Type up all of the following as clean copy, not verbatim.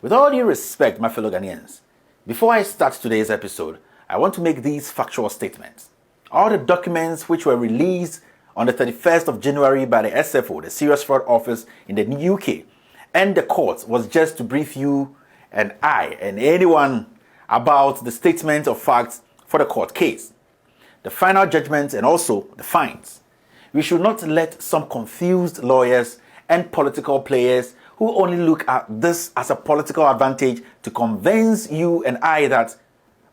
With all due respect, my fellow Ghanaians, before I start today's episode, I want to make these factual statements. All the documents which were released on the 31st of January by the SFO, the Serious Fraud Office in the UK, and the court was just to brief you and I and anyone about the statement of facts for the court case, the final judgment and also the fines. We should not let some confused lawyers and political players who only look at this as a political advantage to convince you and I that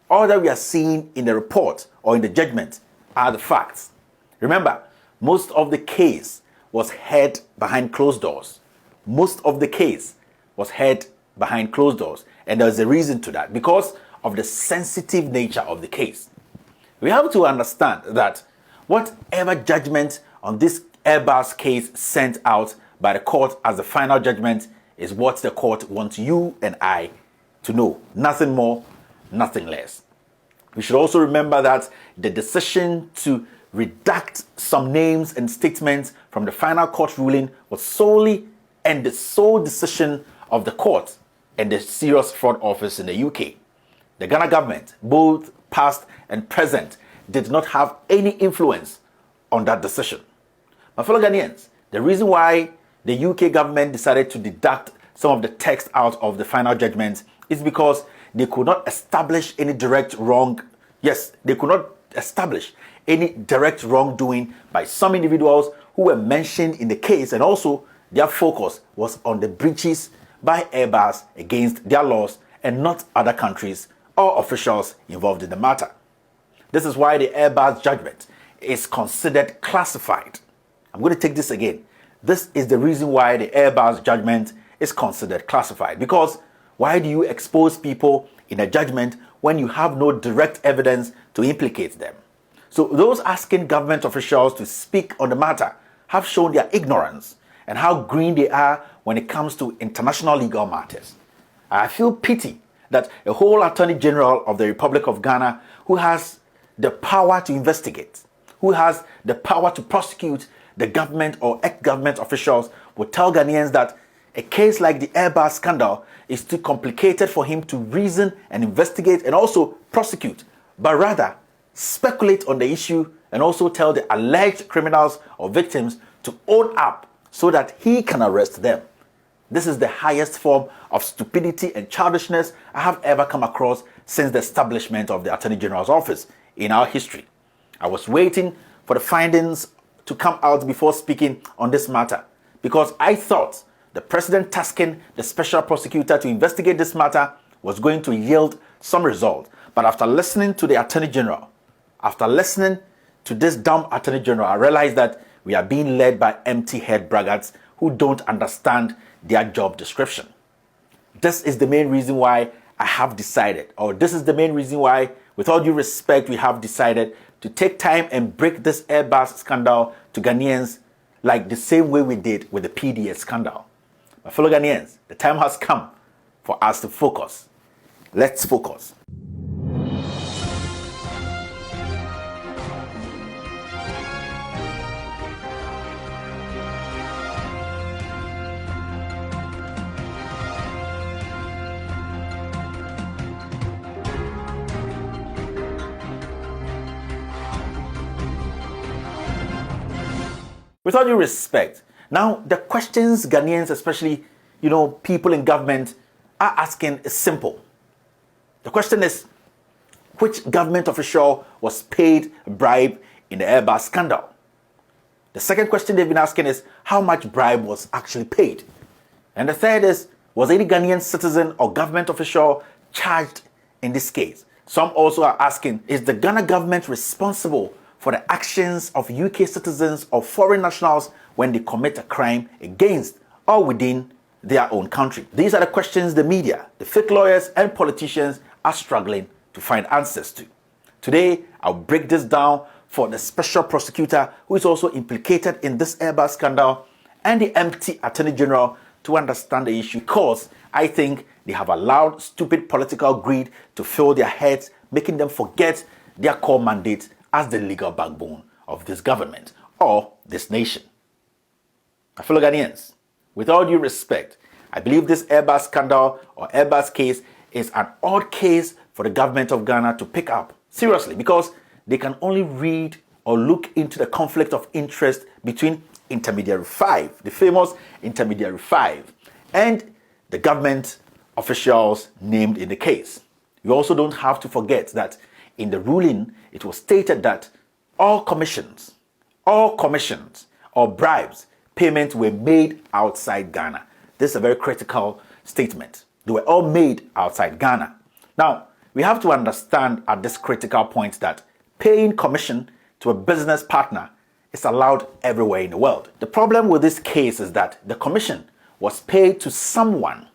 all that we are seeing in the report or in the judgment are the facts. Remember, most of the case was heard behind closed doors. Most of the case was heard behind closed doors. And there's a reason to that, because of the sensitive nature of the case. We have to understand that whatever judgment on this Airbus case sent out by the court as the final judgment is what the court wants you and I to know. Nothing more, nothing less. We should also remember that the decision to redact some names and statements from the final court ruling was solely and the sole decision of the court and the Serious Fraud Office in the UK. The Ghana government, both past and present, did not have any influence on that decision. My fellow Ghanaians, the reason why the UK government decided to deduct some of the text out of the final judgment is because they could not establish any direct wrong. Yes, they could not establish any direct wrongdoing by some individuals who were mentioned in the case, and also their focus was on the breaches by Airbus against their laws and not other countries or officials involved in the matter. This is why the Airbus judgment is considered classified. I'm going to take this again. This is the reason why the Airbus judgment is considered classified. Because why do you expose people in a judgment when you have no direct evidence to implicate them? So those asking government officials to speak on the matter have shown their ignorance and how green they are when it comes to international legal matters. I feel pity that a whole Attorney General of the Republic of Ghana, who has the power to investigate, who has the power to prosecute the government or ex-government officials, would tell Ghanaians that a case like the Airbus scandal is too complicated for him to reason and investigate and also prosecute, but rather speculate on the issue and also tell the alleged criminals or victims to own up so that he can arrest them. This is the highest form of stupidity and childishness I have ever come across since the establishment of the Attorney General's office in our history. I was waiting for the findings to come out before speaking on this matter, because I thought the president tasking the special prosecutor to investigate this matter was going to yield some result. But after listening to the Attorney General, after listening to this dumb Attorney General, I realized that we are being led by empty-head braggarts who don't understand their job description. This is the main reason why I have decided, or this is the main reason why, with all due respect, we have decided to take time and break this Airbus scandal to Ghanaians like the same way we did with the PDS scandal. My fellow Ghanaians, the time has come for us to focus. Let's focus. With all due respect, now the questions Ghanaians, especially, people in government, are asking is simple. The question is, which government official was paid a bribe in the Airbus scandal? The second question they've been asking is, how much bribe was actually paid? And the third is, was any Ghanaian citizen or government official charged in this case? Some also are asking, is the Ghana government responsible for the actions of UK citizens or foreign nationals when they commit a crime against or within their own country? These are the questions the media, the fake lawyers and politicians are struggling to find answers to. Today, I'll break this down for the special prosecutor who is also implicated in this Airbus scandal and the empty Attorney General to understand the issue, because I think they have allowed stupid political greed to fill their heads, making them forget their core mandate as the legal backbone of this government or this nation. My fellow Ghanaians, with all due respect, I believe this Airbus scandal or Airbus case is an odd case for the government of Ghana to pick up seriously, because they can only read or look into the conflict of interest between Intermediary 5, the famous Intermediary 5, and the government officials named in the case. You also don't have to forget that in the ruling, it was stated that all commissions or bribes, payments were made outside Ghana. This is a very critical statement. They were all made outside Ghana. Now, we have to understand at this critical point that paying commission to a business partner is allowed everywhere in the world. The problem with this case is that the commission was paid to someone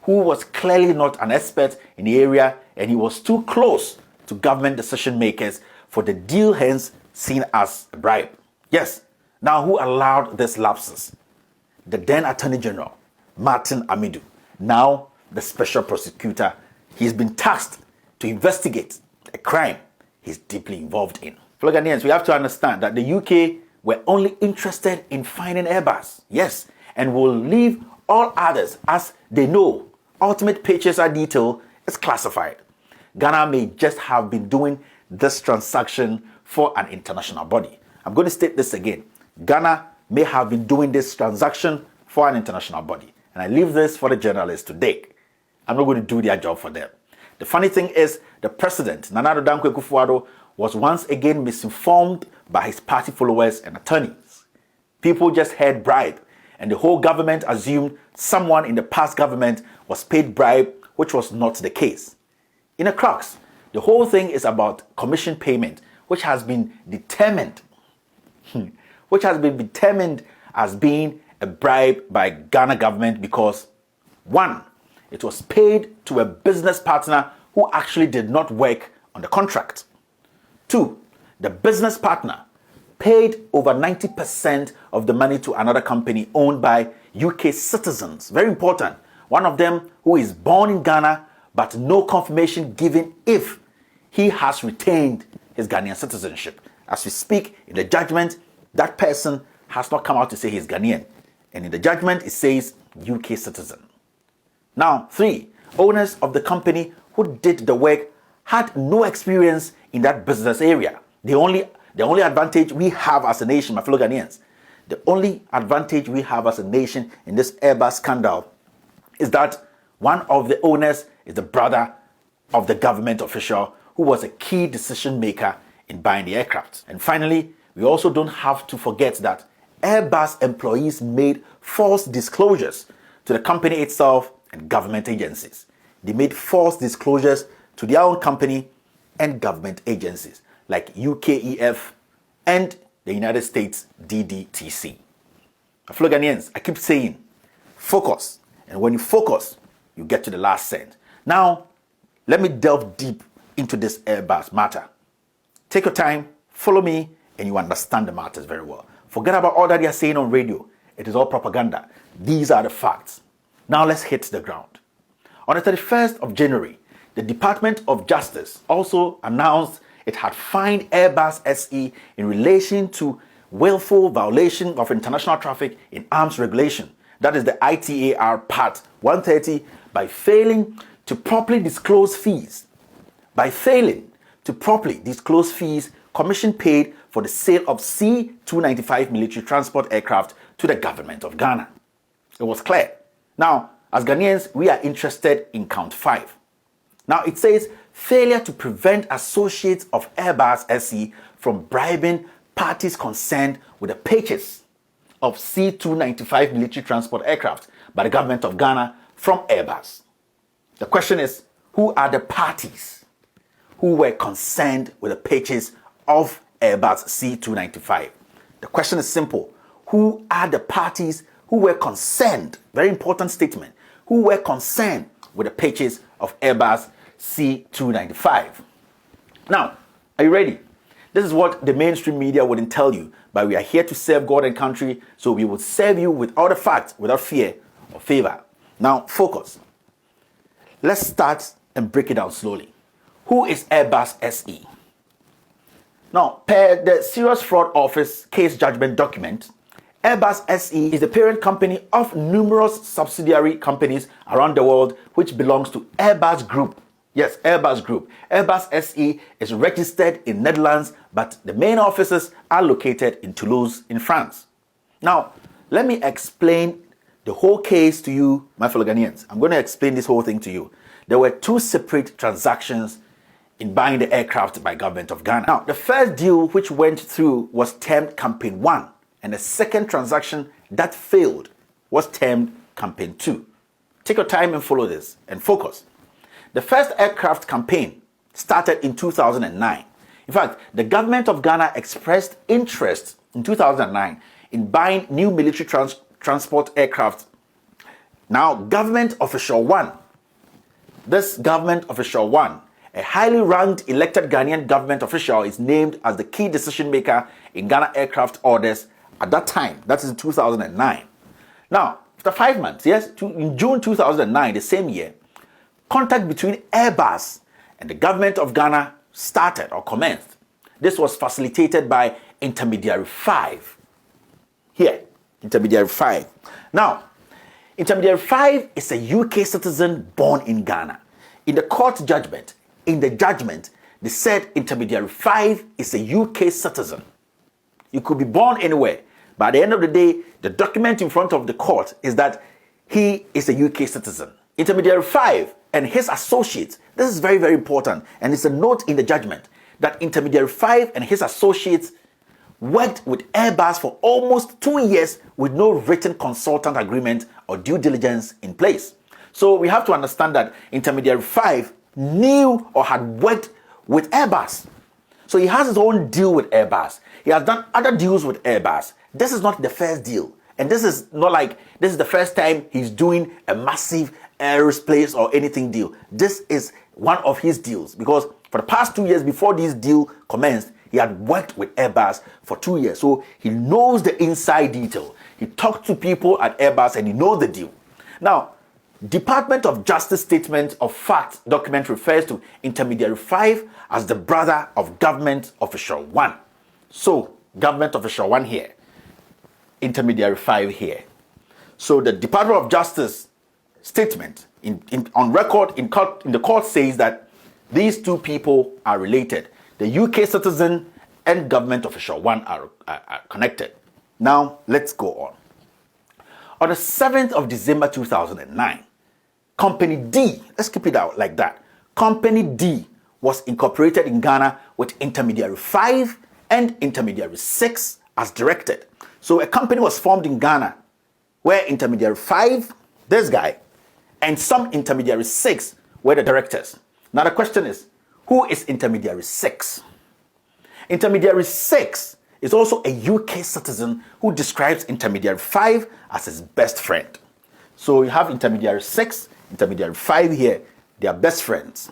who was clearly not an expert in the area, and he was too close to government decision makers for the deal hence seen as a bribe. Yes, now who allowed this lapses? The then Attorney General, Martin Amidu, now the special prosecutor. He's been tasked to investigate a crime he's deeply involved in. For Ghanaians, we have to understand that the UK were only interested in finding Airbus, yes, and will leave all others as they know. Ultimate purchaser detail is classified. Ghana may just have been doing this transaction for an international body. I'm going to state this again. Ghana may have been doing this transaction for an international body. And I leave this for the journalists to take. I'm not going to do their job for them. The funny thing is, the president, Nana Addo Dankwa Akufo-Addo, was once again misinformed by his party followers and attorneys. People just heard bribe, and the whole government assumed someone in the past government was paid bribe, which was not the case. In a crux, the whole thing is about commission payment, which has been determined as being a bribe by Ghana government because, one, it was paid to a business partner who actually did not work on the contract. Two, the business partner paid over 90% of the money to another company owned by UK citizens. Very important. One of them who is born in Ghana, but no confirmation given if he has retained his Ghanaian citizenship. As we speak, in the judgment, that person has not come out to say he's Ghanaian. And in the judgment, it says UK citizen. Now, three, owners of the company who did the work had no experience in that business area. The only advantage we have as a nation, my fellow Ghanaians, the only advantage we have as a nation in this Airbus scandal is that one of the owners is the brother of the government official who was a key decision maker in buying the aircraft. And finally, we also don't have to forget that Airbus employees made false disclosures to the company itself and government agencies. They made false disclosures to their own company and government agencies like UKEF and the United States DDTC. Fellow Ghanaians, I keep saying, focus. And when you focus, you get to the last cent. Now, let me delve deep into this Airbus matter. Take your time, follow me, and you understand the matters very well. Forget about all that they are saying on radio. It is all propaganda. These are the facts. Now let's hit the ground. On the 31st of January, the Department of Justice also announced it had fined Airbus SE in relation to willful violation of international traffic in arms regulation. That is the ITAR Part 130 by failing to properly disclose fees. By failing to properly disclose fees, commission paid for the sale of C-295 military transport aircraft to the government of Ghana. It was clear. Now, as Ghanaians, we are interested in count 5. Now, it says failure to prevent associates of Airbus SE from bribing parties concerned with the purchase of C-295 military transport aircraft by the government of Ghana from Airbus. The question is, who are the parties who were concerned with the purchase of Airbus C-295? The question is simple. Who are the parties who were concerned, very important statement, who were concerned with the purchase of Airbus C-295? Now, are you ready? This is what the mainstream media wouldn't tell you, but we are here to serve God and country, so we will serve you with all the facts, without fear or favor. Now, focus. Let's start and break it down slowly. Who is Airbus SE? Now, per the Serious Fraud Office case judgment document, Airbus SE is the parent company of numerous subsidiary companies around the world, which belongs to Airbus Group. Yes, Airbus Group. Airbus SE is registered in Netherlands, but the main offices are located in Toulouse in France. Now, let me explain the whole case to you, my fellow Ghanaians. I'm going to explain this whole thing to you. There were two separate transactions in buying the aircraft by government of Ghana. Now, the first deal which went through was termed Campaign 1, and the second transaction that failed was termed Campaign 2. Take your time and follow this and focus. The first aircraft campaign started in 2009. In fact, the government of Ghana expressed interest in 2009 in buying new military transport aircraft. Now, Government Official 1, this Government Official 1, a highly ranked elected Ghanaian government official, is named as the key decision maker in Ghana aircraft orders at that time. That is in 2009. Now, after 5 months, yes, in June 2009, the same year, contact between Airbus and the government of Ghana started or commenced. This was facilitated by Intermediary 5. Here, Intermediary 5. Now, Intermediary 5 is a UK citizen born in Ghana. In the court judgment, they said Intermediary 5 is a UK citizen. You could be born anywhere, but at the end of the day, the document in front of the court is that he is a UK citizen. Intermediary 5 and his associates, this is very, very important, and it's a note in the judgment that Intermediary 5 and his associates worked with Airbus for almost 2 years with no written consultant agreement or due diligence in place. So we have to understand that Intermediary 5 knew or had worked with Airbus. So he has his own deal with Airbus. He has done other deals with Airbus. This is not the first deal. And this is not like this is the first time he's doing a massive aerospace or anything deal. This is one of his deals, because for the past 2 years before this deal commenced, he had worked with Airbus for 2 years. So he knows the inside detail. He talked to people at Airbus and he knows the deal. Now, Department of Justice Statement of Fact document refers to Intermediary 5 as the brother of Government Official 1. So, Government Official 1 here, Intermediary 5 here. So the Department of Justice statement on record in the court says that these two people are related. The UK citizen and Government Official 1 are connected. Now, let's go on. On the 7th of December 2009, Company D, let's keep it out like that. Company D was incorporated in Ghana with Intermediary 5 and Intermediary 6 as directed. So a company was formed in Ghana where Intermediary 5, this guy, and some Intermediary 6 were the directors. Now the question is, who is Intermediary 6? Intermediary 6 is also a UK citizen who describes Intermediary 5 as his best friend. So you have Intermediary 6, Intermediary 5 here, they are best friends.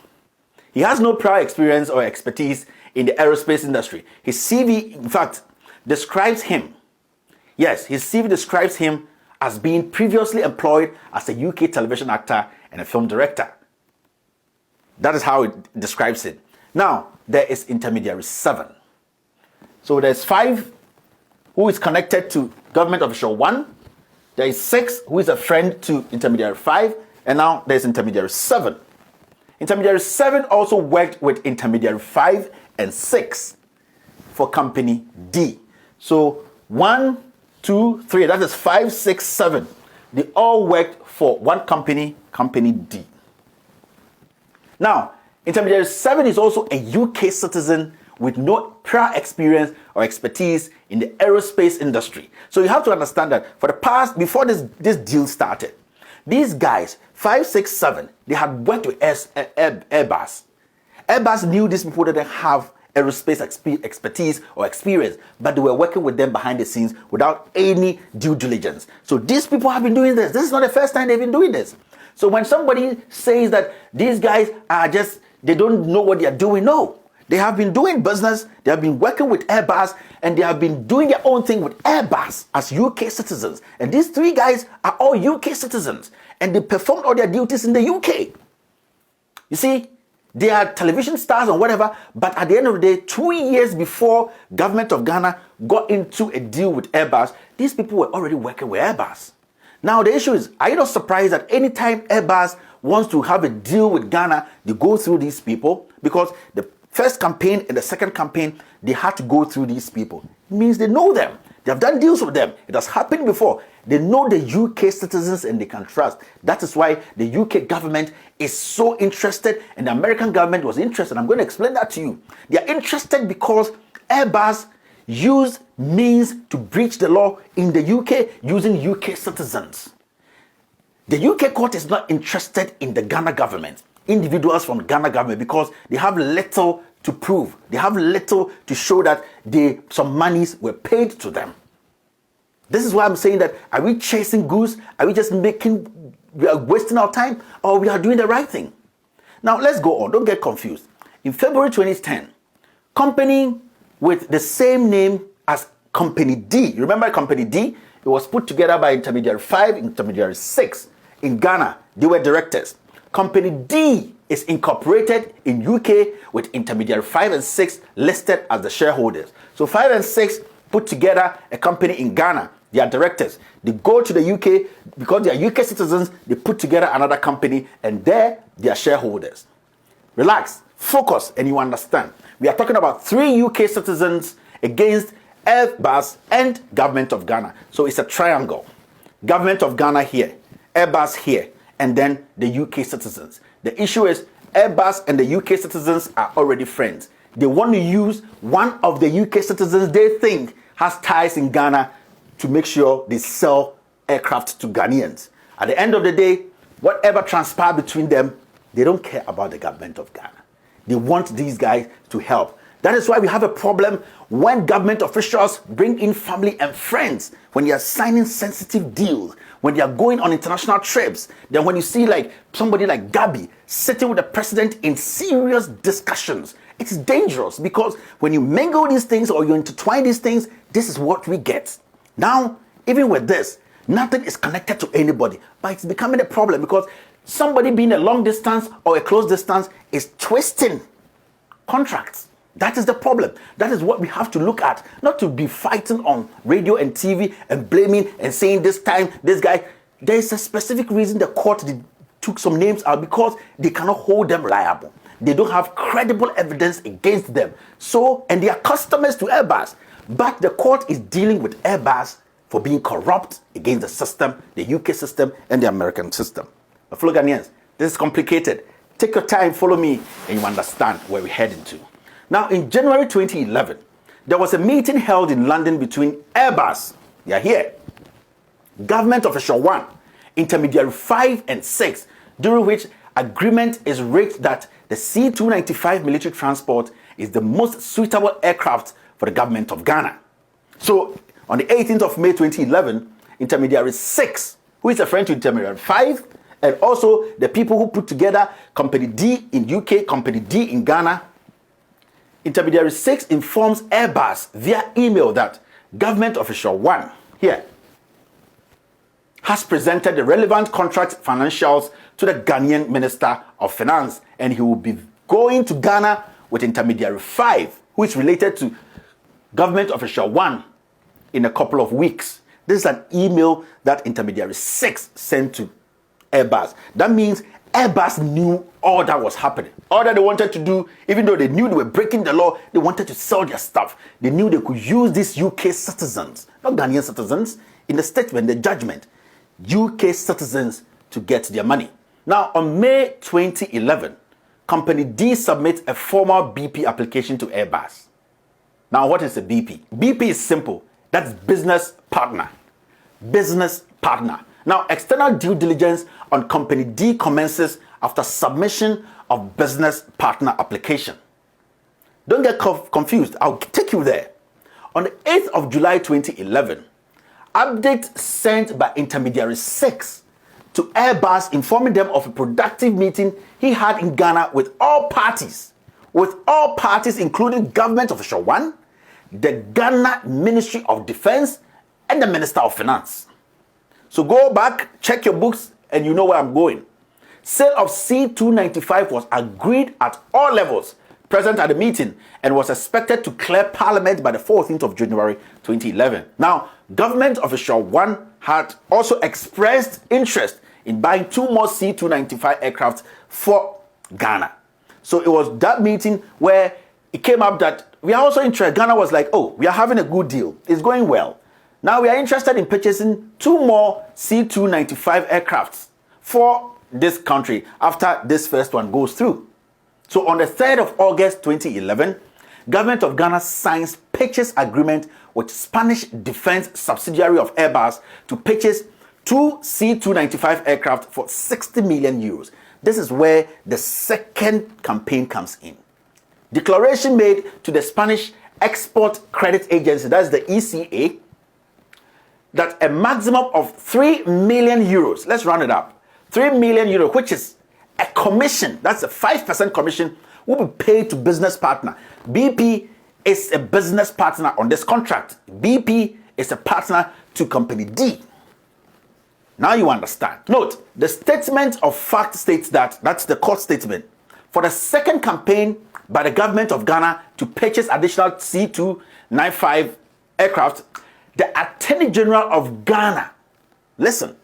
He has no prior experience or expertise in the aerospace industry. His CV, in fact, describes him. Yes, his CV describes him as being previously employed as a UK television actor and a film director. That is how it describes it. Now, there is Intermediary 7. So there's 5 who is connected to Government Official 1. There is 6 who is a friend to Intermediary 5. And now there's Intermediary 7. Intermediary 7 also worked with Intermediary 5 and 6 for Company D. So 1, 2, 3, that is 5, 6, 7. They all worked for one company, Company D. Now, Intermediary 7 is also a UK citizen with no prior experience or expertise in the aerospace industry. So you have to understand that for the past, before this deal started, these guys, 5, 6, 7, they had worked with Airbus. Airbus knew these people didn't have aerospace expertise or experience, but they were working with them behind the scenes without any due diligence. So these people have been doing this. This is not the first time they've been doing this. So when somebody says that these guys are just, they don't know what they are doing, no. They have been doing business, they have been working with Airbus, and they have been doing their own thing with Airbus as UK citizens. And these 3 guys are all UK citizens, and they performed all their duties in the UK. You see, they are television stars or whatever, but at the end of the day, 2 years before Government of Ghana got into a deal with Airbus, these people were already working with Airbus. Now the issue is, are you not surprised that anytime Airbus wants to have a deal with Ghana, they go through these people? Because the first campaign and the second campaign, they had to go through these people. It means they know them. They have done deals with them. It has happened before. They know the UK citizens and they can trust. That is why the UK government is so interested and the American government was interested. I'm going to explain that to you. They are interested because Airbus used means to breach the law in the UK using UK citizens. The UK court is not interested in the Ghana government, individuals from the Ghana government, because they have little to prove. They have little to show that some monies were paid to them. This is why I'm saying that, are we chasing goose? Are we just we are wasting our time, or we are doing the right thing? Now let's go on, don't get confused. In February 2010, company with the same name as Company D, you remember Company D? It was put together by Intermediary 5, Intermediary 6 in Ghana. They were directors. Company D is incorporated in UK with Intermediary 5 and 6 listed as the shareholders. So 5 and 6 put together a company in Ghana. They are directors. They go to the UK because they are UK citizens. They put together another company and there they are shareholders. Relax, focus, and you understand. We are talking about 3 UK citizens against Airbus and Government of Ghana. So it's a triangle. Government of Ghana here, Airbus here, and then the UK citizens. The issue is Airbus and the UK citizens are already friends. They want to use one of the UK citizens they think has ties in Ghana to make sure they sell aircraft to Ghanaians. At the end of the day, whatever transpires between them, they don't care about the Government of Ghana. They want these guys to help. That is why we have a problem when government officials bring in family and friends, when they are signing sensitive deals, when they are going on international trips. Then when you see like somebody like Gabi sitting with the president in serious discussions, it's dangerous, because when you mingle these things or you intertwine these things, this is what we get. Now, even with this, nothing is connected to anybody, but it's becoming a problem because somebody being a long distance or a close distance is twisting contracts. That is the problem. That is what we have to look at. Not to be fighting on radio and TV and blaming and saying this time, this guy. There is a specific reason the court took some names out, because they cannot hold them liable. They don't have credible evidence against them. So, and they are customers to Airbus. But the court is dealing with Airbus for being corrupt against the system, the UK system and the American system. But fellow Ghanaians, this is complicated. Take your time, follow me, and you understand where we're heading to. Now, in January 2011, there was a meeting held in London between Airbus, they are here, Government Official 1, Intermediary 5 and 6, during which agreement is reached that the C-295 military transport is the most suitable aircraft for the Government of Ghana. So, on the 18th of May 2011, Intermediary 6, who is a friend to Intermediary 5, and also the people who put together Company D in UK, Company D in Ghana, Intermediary 6 informs Airbus via email that Government Official 1 here has presented the relevant contract financials to the Ghanaian Minister of Finance, and he will be going to Ghana with Intermediary 5, who is related to Government Official 1, in a couple of weeks. This is an email that Intermediary 6 sent to Airbus. That means Airbus knew all that was happening. All that they wanted to do, even though they knew they were breaking the law, they wanted to sell their stuff. They knew they could use these UK citizens, not Ghanaian citizens, in the statement, the judgment, UK citizens to get their money. Now, on May 2011, Company D submits a formal BP application to Airbus. Now, what is a BP? BP is simple. That's business partner. Business partner. Now, external due diligence on Company D commences after submission of business partner application. Don't get confused. I'll take you there. On the 8th of July 2011, update sent by Intermediary 6 to Airbus informing them of a productive meeting he had in Ghana with all parties, including Government Official 1, the Ghana Ministry of Defense, and the Minister of Finance. So go back, check your books, and you know where I'm going. Sale of C-295 was agreed at all levels present at the meeting and was expected to clear Parliament by the 14th of January 2011. Now, Government Official 1 had also expressed interest in buying 2 more C-295 aircraft for Ghana. So it was that meeting where it came up that we are also interested. Ghana was like, oh, we are having a good deal. It's going well. Now we are interested in purchasing 2 more C-295 aircrafts for this country after this first one goes through. So on the 3rd of August 2011, Government of Ghana signs purchase agreement with Spanish defense subsidiary of Airbus to purchase 2 C-295 aircraft for 60 million euros. This is where the second campaign comes in. Declaration made to the Spanish Export Credit Agency, that's the ECA, that a maximum of 3 million euros, let's round it up, 3 million euros, which is a commission, that's a 5% commission, will be paid to business partner. BP is a business partner on this contract. BP is a partner to Company D. Now you understand. Note, the statement of fact states that, that's the court statement, for the second campaign by the Government of Ghana to purchase additional C-295 aircraft, the Attorney General of Ghana, listen,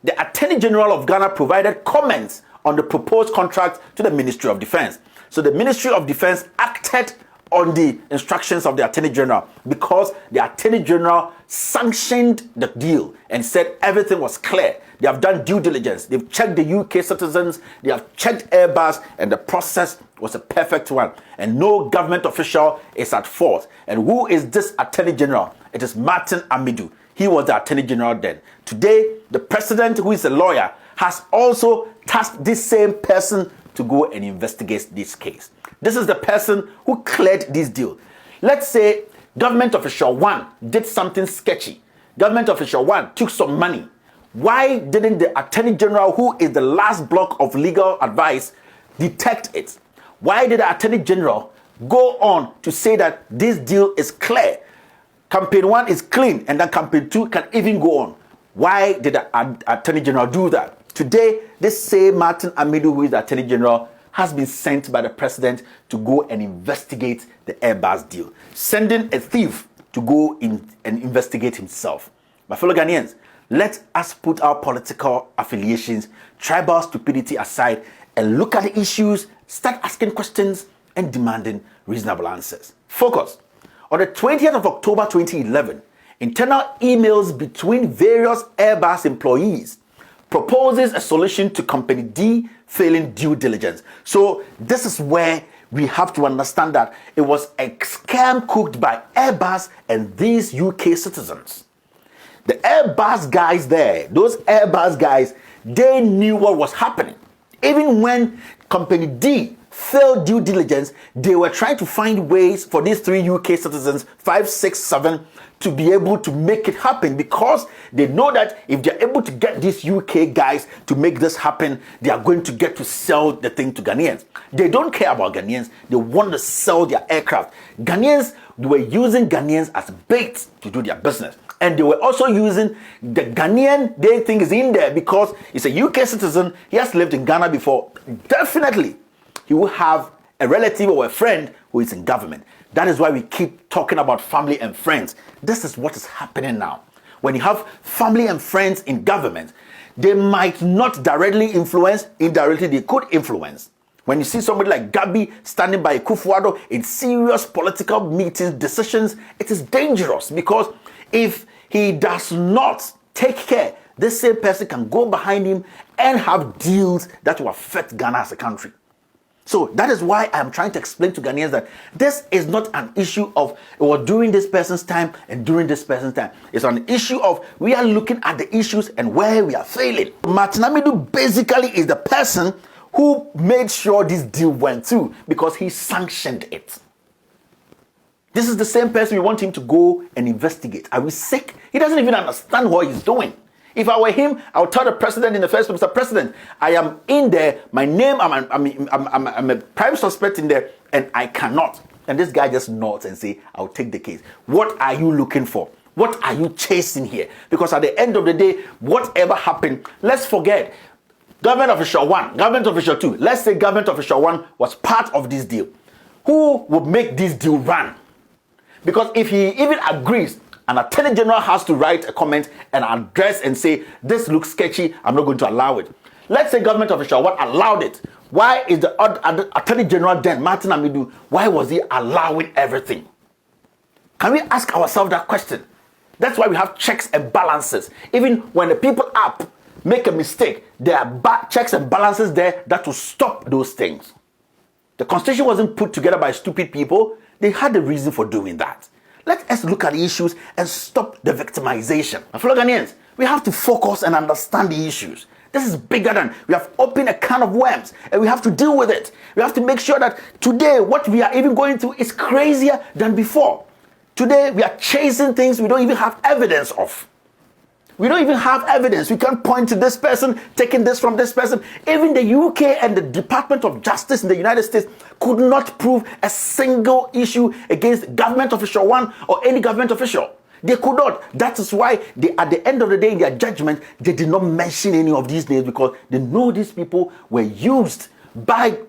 the Attorney General of Ghana provided comments on the proposed contract to the Ministry of Defense. So the Ministry of Defense acted on the instructions of the Attorney General because the Attorney General sanctioned the deal and said everything was clear. They have done due diligence. They've checked the UK citizens. They have checked Airbus, and the process was a perfect one. And no government official is at fault. And who is this Attorney General? It is Martin Amidu. He was the Attorney General then. Today, the President, who is a lawyer, has also tasked this same person to go and investigate this case. This is the person who cleared this deal. Let's say Government Official 1 did something sketchy. Government Official 1 took some money. Why didn't the Attorney General, who is the last block of legal advice, detect it? Why did the Attorney General go on to say that this deal is clear? Campaign 1 is clean, and then Campaign 2 can even go on. Why did the Attorney General do that? Today, this same Martin Amidu, who is the Attorney General, has been sent by the President to go and investigate the Airbus deal, sending a thief to go in and investigate himself. My fellow Ghanaians, let us put our political affiliations, tribal stupidity aside, and look at the issues, start asking questions, and demanding reasonable answers. Focus. On the 20th of October 2011, internal emails between various Airbus employees proposes a solution to Company D failing due diligence. So this is where we have to understand that it was a scam cooked by Airbus and these UK citizens. The Airbus guys there, those Airbus guys, they knew what was happening. Even when Company D failed due diligence, they were trying to find ways for these 3 UK citizens, 5, 6, 7, to be able to make it happen, because they know that if they're able to get these UK guys to make this happen, they are going to get to sell the thing to Ghanaians. They don't care about Ghanaians. They want to sell their aircraft. Ghanaians, they were using Ghanaians as bait to do their business. And they were also using the Ghanaian they think is in there because he's a UK citizen. He has lived in Ghana before. Definitely, he will have a relative or a friend who is in government. That is why we keep talking about family and friends. This is what is happening now. When you have family and friends in government, they might not directly influence, indirectly they could influence. When you see somebody like Gabi standing by Kufuor in serious political meetings, decisions, it is dangerous, because if he does not take care, this same person can go behind him and have deals that will affect Ghana as a country. So that is why I'm trying to explain to Ghanaians that this is not an issue of during this person's time and during this person's time. It's an issue of we are looking at the issues and where we are failing. Martin Amidu basically is the person who made sure this deal went through because he sanctioned it. This is the same person we want him to go and investigate. Are we sick? He doesn't even understand what he's doing. If I were him, I would tell the president in the first place, Mr. President, I am in there, my name, I'm a prime suspect in there, and I cannot. And this guy just nods and say, I'll take the case. What are you looking for? What are you chasing here? Because at the end of the day, whatever happened, let's forget. Government Official 1, Government Official 2, let's say Government Official 1 was part of this deal. who would make this deal run. Because if he even agrees, an attorney general has to write a comment and address and say, this looks sketchy, I'm not going to allow it. Let's say government official, what allowed it? Why is the attorney general then, Martin Amidu, why was he allowing everything? Can we ask ourselves that question? That's why we have checks and balances. Even when the people up make a mistake, there are checks and balances there that will stop those things. The constitution wasn't put together by stupid people. They had a reason for doing that. Let us look at the issues and stop the victimization. My fellow Ghanaians, we have to focus and understand the issues. This is bigger than, we have opened a can of worms and we have to deal with it. We have to make sure that today what we are even going through is crazier than before. Today we are chasing things we don't even have evidence of. We don't even have evidence. We can't point to this person, taking this from this person. Even the UK and the Department of Justice in the United States could not prove a single issue against government official one or any government official. They could not. That is why they, at the end of the day, in their judgment, they did not mention any of these names because they know these people were used by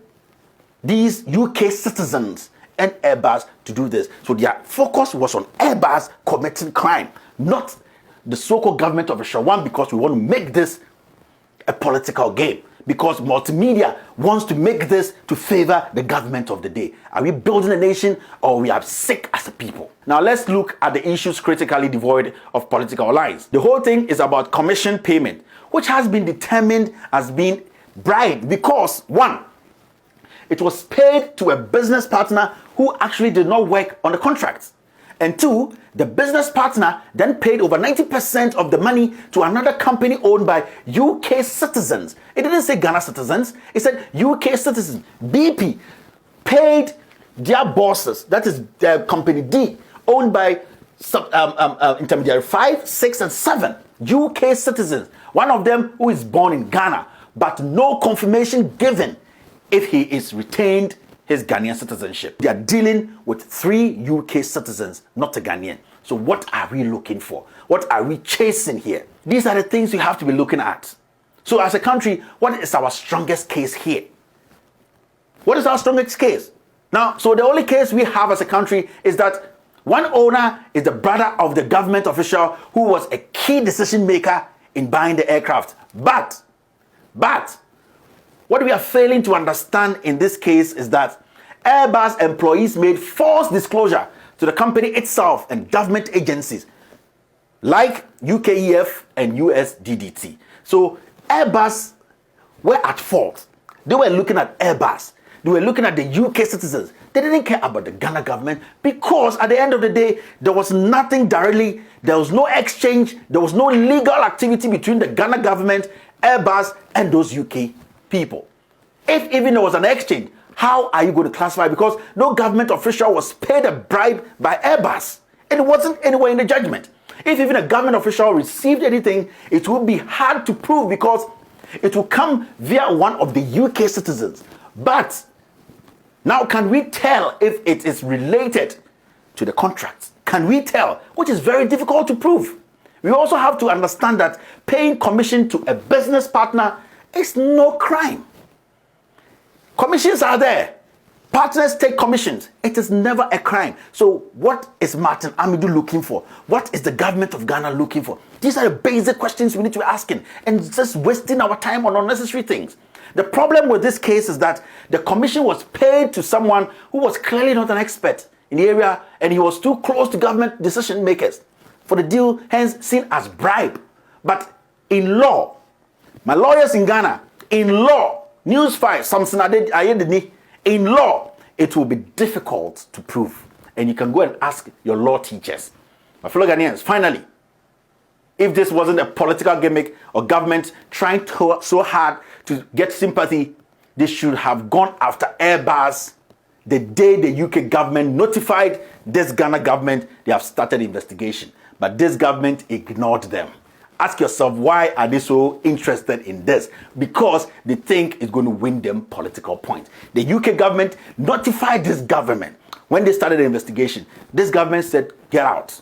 these UK citizens and Airbus to do this. So their focus was on Airbus committing crime, not the so-called government official one, because we want to make this a political game. Because multimedia wants to make this to favor the government of the day. Are we building a nation or we are sick as a people? Now let's look at the issues critically devoid of political lines. The whole thing is about commission payment, which has been determined as being bribe because, one, it was paid to a business partner who actually did not work on the contract. And two, the business partner then paid over 90% of the money to another company owned by UK citizens. It didn't say Ghana citizens, it said UK citizens. BP paid their bosses, that is their company D, owned by intermediary 5, 6, and 7 UK citizens. One of them who is born in Ghana, but no confirmation given if he is retained his Ghanaian citizenship. They are dealing with 3 UK citizens, not a Ghanaian. So what are we looking for? What are we chasing here? These are the things we have to be looking at. So as a country, what is our strongest case here? What is our strongest case? Now, so the only case we have as a country is that one owner is the brother of the government official who was a key decision maker in buying the aircraft. But, what we are failing to understand in this case is that Airbus employees made false disclosure to the company itself and government agencies like UKEF and USDDT. So Airbus were at fault. They were looking at Airbus. They were looking at the UK citizens. They didn't care about the Ghana government because at the end of the day, there was nothing directly, there was no exchange, there was no legal activity between the Ghana government, Airbus, and those UK people. If even there was an exchange, how are you going to classify? Because no government official was paid a bribe by Airbus. It wasn't anywhere in the judgment. If even a government official received anything, it would be hard to prove because it will come via one of the UK citizens. But now can we tell if it is related to the contract? Can we tell? Which is very difficult to prove. We also have to understand that paying commission to a business partner is no crime. Commissions are there. Partners take commissions. It is never a crime. So what is Martin Amidu looking for? What is the government of Ghana looking for? These are the basic questions we need to be asking and just wasting our time on unnecessary things. The problem with this case is that the commission was paid to someone who was clearly not an expert in the area and he was too close to government decision makers for the deal, hence seen as bribe. But in law, my lawyers in Ghana, in law, Newsfire, something Ayedini, in law, it will be difficult to prove. And you can go and ask your law teachers. My fellow Ghanaians, finally, if this wasn't a political gimmick or government trying so hard to get sympathy, they should have gone after Airbus the day the UK government notified this Ghana government they have started investigation. But this government ignored them. Ask yourself, why are they so interested in this? Because they think it's going to win them political points. The UK government notified this government when they started the investigation. This government said, get out.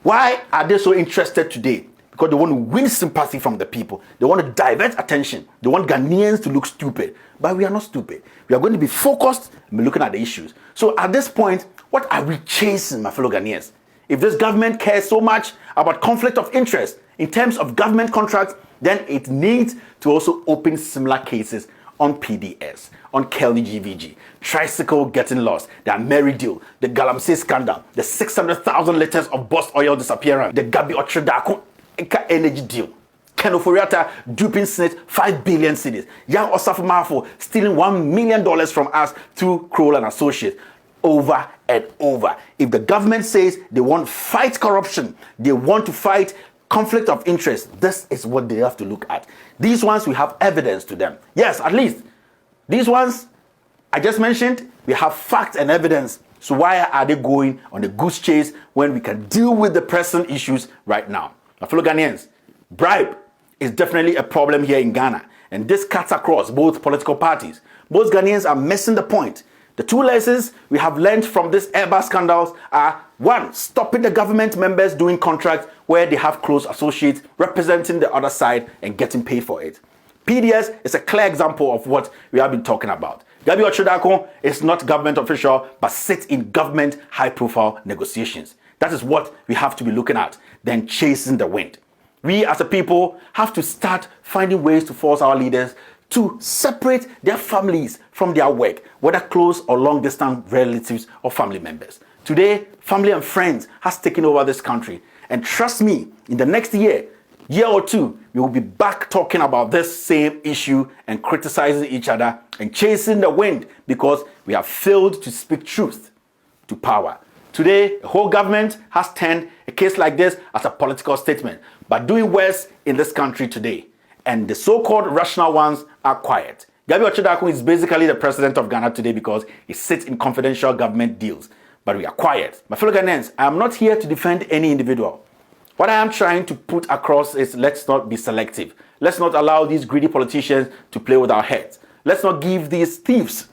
Why are they so interested today? because they want to win sympathy from the people. They want to divert attention. They want Ghanaians to look stupid. But we are not stupid. We are going to be focused and be looking at the issues. So at this point, what are we chasing, my fellow Ghanaians? If this government cares so much about conflict of interest in terms of government contracts, then it needs to also open similar cases on PDS, on Kelly GVG, Tricycle getting lost, the Ameri deal, the Galamsey scandal, the 600,000 liters of Boss oil disappearance, the Gabi Otredako energy deal, Ken Oforiatta duping Senate 5 billion cedis, Young Osafo Mafo stealing $1 million from us through Kroll and Associates, over and over. If the government says they want to fight corruption, they want to fight conflict of interest, this is what they have to look at. These ones, we have evidence to them. Yes, at least. These ones I just mentioned, we have facts and evidence. So why are they going on a goose chase when we can deal with the pressing issues right now? My fellow Ghanaians, bribe is definitely a problem here in Ghana. And this cuts across both political parties. Most Ghanaians are missing the point. The two lessons we have learned from this Airbus scandals are: one, stopping the government members doing contracts where they have close associates representing the other side and getting paid for it. PDS is a clear example of what we have been talking about. Gabi Otredako is not government official, but sits in government high-profile negotiations. That is what we have to be looking at, then chasing the wind. We as a people have to start finding ways to force our leaders to separate their families from their work, whether close or long-distance relatives or family members. Today, family and friends has taken over this country. And trust me, in the next year or two, we will be back talking about this same issue and criticizing each other and chasing the wind because we have failed to speak truth to power. Today, the whole government has turned a case like this as a political statement, but doing worse in this country today. And the so-called rational ones are quiet. Gabi Otredako is basically the president of Ghana today because he sits in confidential government deals. But we are quiet. My fellow Ghanaians, I am not here to defend any individual. What I am trying to put across is, let's not be selective. Let's not allow these greedy politicians to play with our heads. Let's not give these thieves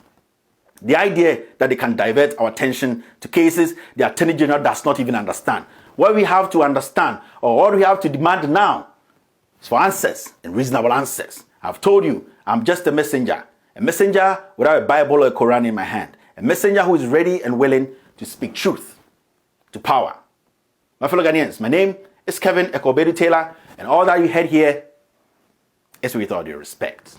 the idea that they can divert our attention to cases the Attorney General does not even understand. What we have to understand, or what we have to demand now, is for answers and reasonable answers. I've told you, I'm just a messenger without a Bible or a Quran in my hand, a messenger who is ready and willing to speak truth to power. My fellow Ghanaians, my name is Kevin Ekobedu Taylor, and all that you heard here is with all due respect.